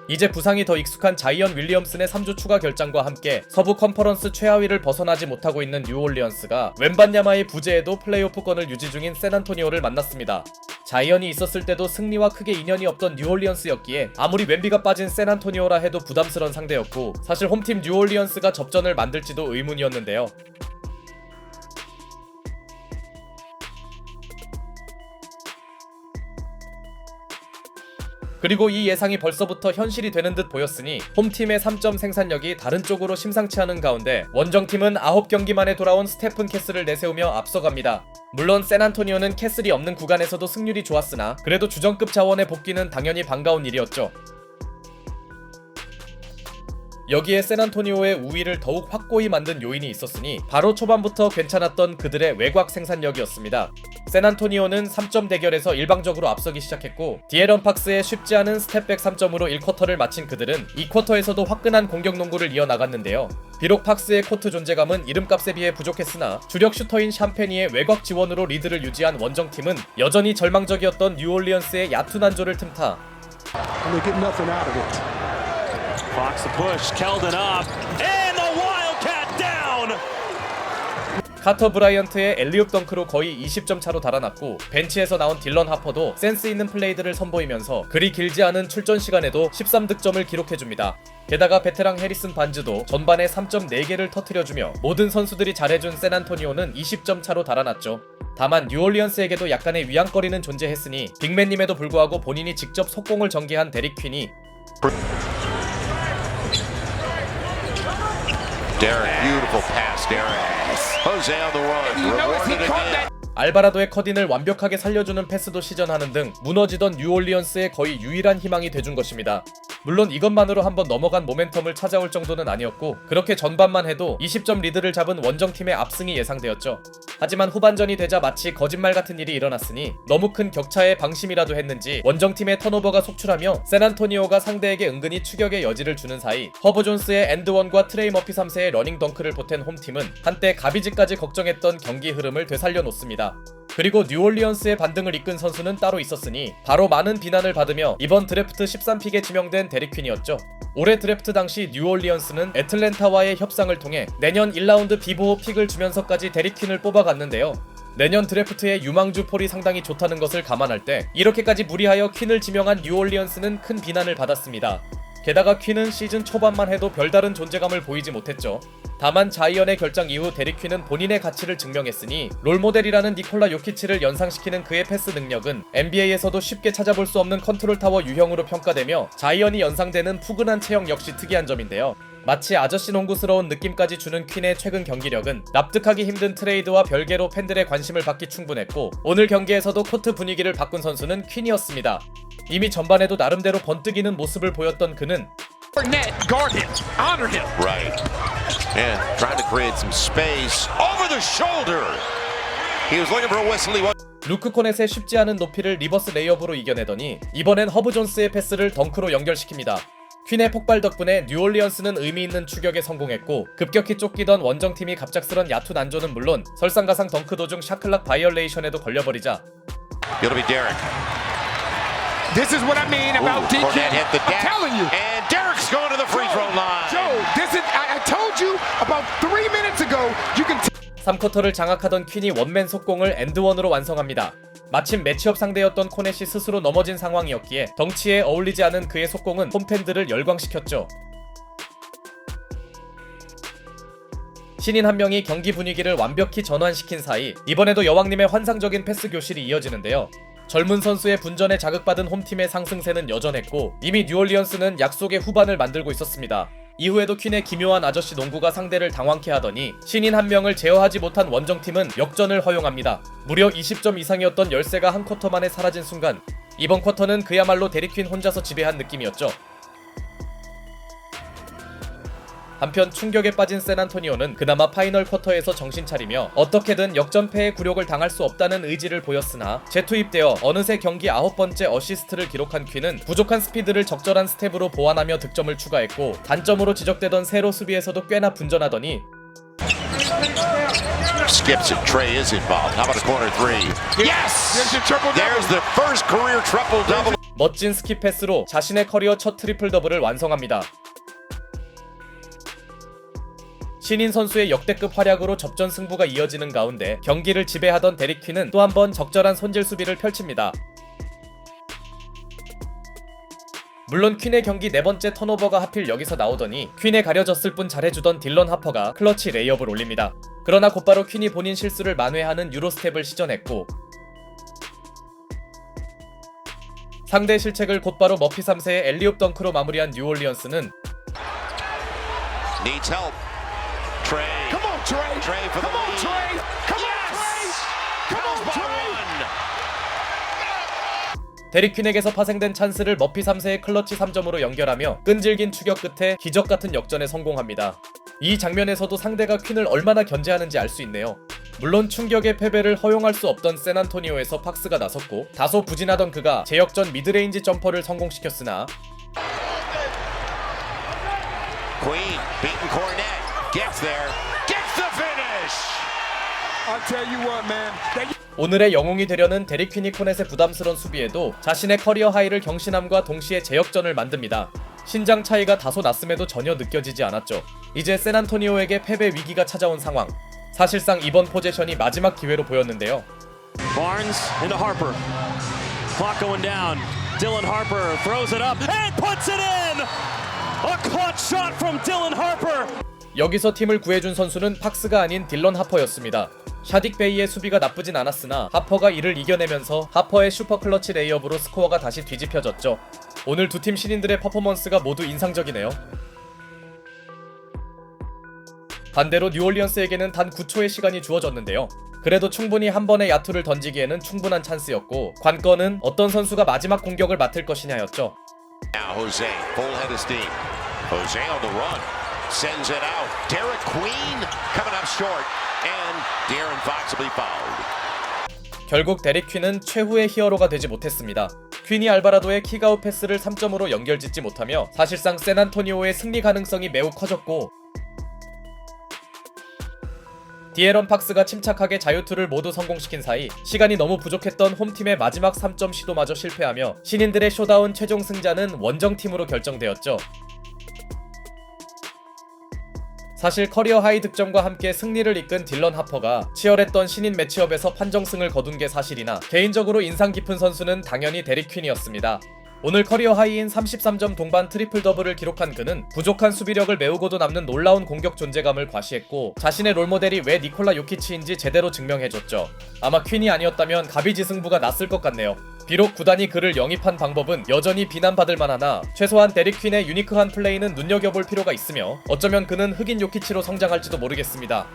이제 부상이 더 익숙한 자이언 윌리엄슨의 3주 추가 결장과 함께 서부 컨퍼런스 최하위를 벗어나지 못하고 있는 뉴올리언스가 웬반야마의 부재에도 플레이오프권을 유지 중인 샌안토니오를 만났습니다. 자이언이 있었을 때도 승리와 크게 인연이 없던 뉴올리언스였기에 아무리 웬비가 빠진 샌안토니오라 해도 부담스러운 상대였고, 사실 홈팀 뉴올리언스가 접전을 만들지도 의문이었는데요. 그리고 이 예상이 벌써부터 현실이 되는 듯 보였으니 홈팀의 3점 생산력이 다른 쪽으로 심상치 않은 가운데 원정팀은 9경기 만에 돌아온 스테픈 캐슬을 내세우며 앞서갑니다. 물론 샌안토니오는 캐슬이 없는 구간에서도 승률이 좋았으나 그래도 주전급 자원의 복귀는 당연히 반가운 일이었죠. 여기에 샌안토니오의 우위를 더욱 확고히 만든 요인이 있었으니 바로 초반부터 괜찮았던 그들의 외곽 생산력이었습니다. 샌안토니오는 3점 대결에서 일방적으로 앞서기 시작했고, 디에런 팍스의 쉽지 않은 스텝백 3점으로 1쿼터를 마친 그들은 2쿼터에서도 화끈한 공격 농구를 이어나갔는데요. 비록 팍스의 코트 존재감은 이름값에 비해 부족했으나 주력 슈터인 샴페니의 외곽 지원으로 리드를 유지한 원정팀은 여전히 절망적이었던 뉴올리언스의 얕은 한조를 틈타 Fox the push, Keldon up, and the Wildcat down! 카터 브라이언트의 엘리웁 덩크로 거의 20점 차로 달아났고, 벤치에서 나온 딜런 하퍼도 센스 있는 플레이들을 선보이면서 그리 길지 않은 출전 시간에도 13득점을 기록해줍니다. 게다가 베테랑 해리슨 반즈도 전반에 3점 4개를 터뜨려주며 모든 선수들이 잘해준 샌안토니오는 20점 차로 달아났죠. 다만 뉴올리언스에게도 약간의 위안거리는 존재했으니 빅맨임에도 불구하고 본인이 직접 속공을 전개한 데릭 퀸이 Derek, beautiful pass, Derek. Jose on the run. Rewarded again. 알바라도의 컷인을 완벽하게 살려주는 패스도 시전하는 등 무너지던 뉴올리언스의 거의 유일한 희망이 돼준 것입니다. 물론 이것만으로 한번 넘어간 모멘텀을 찾아올 정도는 아니었고, 그렇게 전반만 해도 20점 리드를 잡은 원정팀의 압승이 예상되었죠. 하지만 후반전이 되자 마치 거짓말 같은 일이 일어났으니 너무 큰 격차에 방심이라도 했는지 원정팀의 턴오버가 속출하며 샌안토니오가 상대에게 은근히 추격의 여지를 주는 사이 허브 존스의 엔드원과 트레이 머피 3세의 러닝 덩크를 보탠 홈팀은 한때 가비지까지 걱정했던 경기 흐름을 되살려 놓습니다. 그리고 뉴올리언스의 반등을 이끈 선수는 따로 있었으니 바로 많은 비난을 받으며 이번 드래프트 13픽에 지명된 데릭 퀸이었죠. 올해 드래프트 당시 뉴올리언스는 애틀랜타와의 협상을 통해 내년 1라운드 비보호 픽을 주면서까지 데릭 퀸을 뽑아갔는데요. 내년 드래프트의 유망주 폴이 상당히 좋다는 것을 감안할 때 이렇게까지 무리하여 퀸을 지명한 뉴올리언스는 큰 비난을 받았습니다. 게다가 퀸은 시즌 초반만 해도 별다른 존재감을 보이지 못했죠. 다만 자이언의 결장 이후 데릭 퀸은 본인의 가치를 증명했으니 롤모델이라는 니콜라 요키치를 연상시키는 그의 패스 능력은 NBA에서도 쉽게 찾아볼 수 없는 컨트롤 타워 유형으로 평가되며 자이언이 연상되는 푸근한 체형 역시 특이한 점인데요. 마치 아저씨 농구스러운 느낌까지 주는 퀸의 최근 경기력은 납득하기 힘든 트레이드와 별개로 팬들의 관심을 받기 충분했고, 오늘 경기에서도 코트 분위기를 바꾼 선수는 퀸이었습니다. 이미 전반에도 나름대로 번뜩이는 모습을 보였던 그는 Right. And trying to create some space over the shoulder. He was looking for a Wesley. 루크 코넷의 쉽지 않은 높이를 리버스 레이업으로 이겨내더니 이번엔 허브 존스의 패스를 덩크로 연결시킵니다. 퀸의 폭발 덕분에 뉴올리언스는 의미 있는 추격에 성공했고, 급격히 쫓기던 원정팀이 갑작스런 얕은 안조는 물론 설상가상 덩크 도중 샤클락 바이올레이션에도 걸려버리자 It'll be Derek. This is what I mean about DK. Cornette hit the I'm gap. telling you. And Derek's going to the free throw line. Joe, I told you about 3 minutes ago. You can 3쿼터를 장악하던 퀸이 원맨 속공을 엔드원으로 완성합니다. 마침 매치업 상대였던 코넷이 스스로 넘어진 상황이었기에 덩치에 어울리지 않은 그의 속공은 홈팬들을 열광시켰죠. 신인 한 명이 경기 분위기를 완벽히 전환시킨 사이 이번에도 여왕님의 환상적인 패스 교실이 이어지는데요. 젊은 선수의 분전에 자극받은 홈팀의 상승세는 여전했고, 이미 뉴올리언스는 약속의 후반을 만들고 있었습니다. 이후에도 퀸의 기묘한 아저씨 농구가 상대를 당황케 하더니 신인 한 명을 제어하지 못한 원정팀은 역전을 허용합니다. 무려 20점 이상이었던 열세가 한 쿼터 만에 사라진 순간 이번 쿼터는 그야말로 데릭 퀸 혼자서 지배한 느낌이었죠. 한편 충격에 빠진 샌안토니오는 그나마 파이널 쿼터에서 정신 차리며 어떻게든 역전패의 굴욕을 당할 수 없다는 의지를 보였으나 재투입되어 어느새 경기 9번째 어시스트를 기록한 퀸은 부족한 스피드를 적절한 스텝으로 보완하며 득점을 추가했고, 단점으로 지적되던 세로 수비에서도 꽤나 분전하더니 Skips it. Trey is involved. How about a corner three? Yes! There's the first career triple-double. 멋진 스킵 패스로 자신의 커리어 첫 트리플 더블을 완성합니다. 신인 선수의 역대급 활약으로 접전 승부가 이어지는 가운데 경기를 지배하던 데릭 퀸은 또 한 번 적절한 손질 수비를 펼칩니다. 물론 퀸의 경기 4번째 턴오버가 하필 여기서 나오더니 퀸에 가려졌을 뿐 잘해주던 딜런 하퍼가 클러치 레이업을 올립니다. 그러나 곧바로 퀸이 본인 실수를 만회하는 유로스텝을 시전했고 상대 실책을 곧바로 머피 3세의 엘리옵 덩크로 마무리한 뉴올리언스는 Needs help. Trey. Come on, Trey. Trey for the Come on, lead. Trey. Come on, Trey. Come on, Trey. 데릭 퀸에게서 파생된 찬스를 머피 3세의 클러치 3점으로 연결하며 끈질긴 추격 끝에 기적같은 역전에 성공합니다. 이 장면에서도 상대가 퀸을 얼마나 견제하는지 알 수 있네요. 물론 충격의 패배를 허용할 수 없던 샌안토니오에서 팍스가 나섰고 다소 부진하던 그가 제역전 미드레인지 점퍼를 성공시켰으나 Queen beating Cornet. Gets there. Gets the finish. I'll tell you what, man. 오늘의 영웅이 되려는 데릭 퀸이 코넷의 부담스러운 수비에도 자신의 커리어 하이를 경신함과 동시에 제역전을 만듭니다. 신장 차이가 다소 났음에도 전혀 느껴지지 않았죠. 이제 샌안토니오에게 패배 위기가 찾아온 상황. 사실상 이번 포제션이 마지막 기회로 보였는데요. Barnes into Harper. Clock going down. Dylan Harper throws it up and puts it in. A clutch shot from Dylan Harper. 여기서 팀을 구해준 선수는 팍스가 아닌 딜런 하퍼였습니다. 샤딕 베이의 수비가 나쁘진 않았으나 하퍼가 이를 이겨내면서 하퍼의 슈퍼 클러치 레이업으로 스코어가 다시 뒤집혀졌죠. 오늘 두 팀 신인들의 퍼포먼스가 모두 인상적이네요. 반대로 뉴올리언스에게는 단 9초의 시간이 주어졌는데요. 그래도 충분히 한 번의 야투를 던지기에는 충분한 찬스였고 관건은 어떤 선수가 마지막 공격을 맡을 것이냐였죠. Now Jose, full head of steam. Jose on the run. Sends it out. Derek Queen coming up short. And De'Aaron Fox will be fouled. 결국 데릭 퀸은 최후의 히어로가 되지 못했습니다. 퀸이 알바라도의 킥아웃 패스를 3점으로 연결짓지 못하며 사실상 샌안토니오의 승리 가능성이 매우 커졌고 디에런 팍스가 침착하게 자유투를 모두 성공시킨 사이 시간이 너무 부족했던 홈팀의 마지막 3점 시도마저 실패하며 신인들의 쇼다운 최종 승자는 원정팀으로 결정되었죠. 사실 커리어 하이 득점과 함께 승리를 이끈 딜런 하퍼가 치열했던 신인 매치업에서 판정승을 거둔 게 사실이나 개인적으로 인상 깊은 선수는 당연히 데릭 퀸이었습니다. 오늘 커리어 하이인 33점 동반 트리플 더블을 기록한 그는 부족한 수비력을 메우고도 남는 놀라운 공격 존재감을 과시했고 자신의 롤모델이 왜 니콜라 요키치인지 제대로 증명해줬죠. 아마 퀸이 아니었다면 가비지승부가 났을 것 같네요. 비록 구단이 그를 영입한 방법은 여전히 비난받을 만하나 최소한 데릭 퀸의 유니크한 플레이는 눈여겨볼 필요가 있으며 어쩌면 그는 흑인 요키치로 성장할지도 모르겠습니다.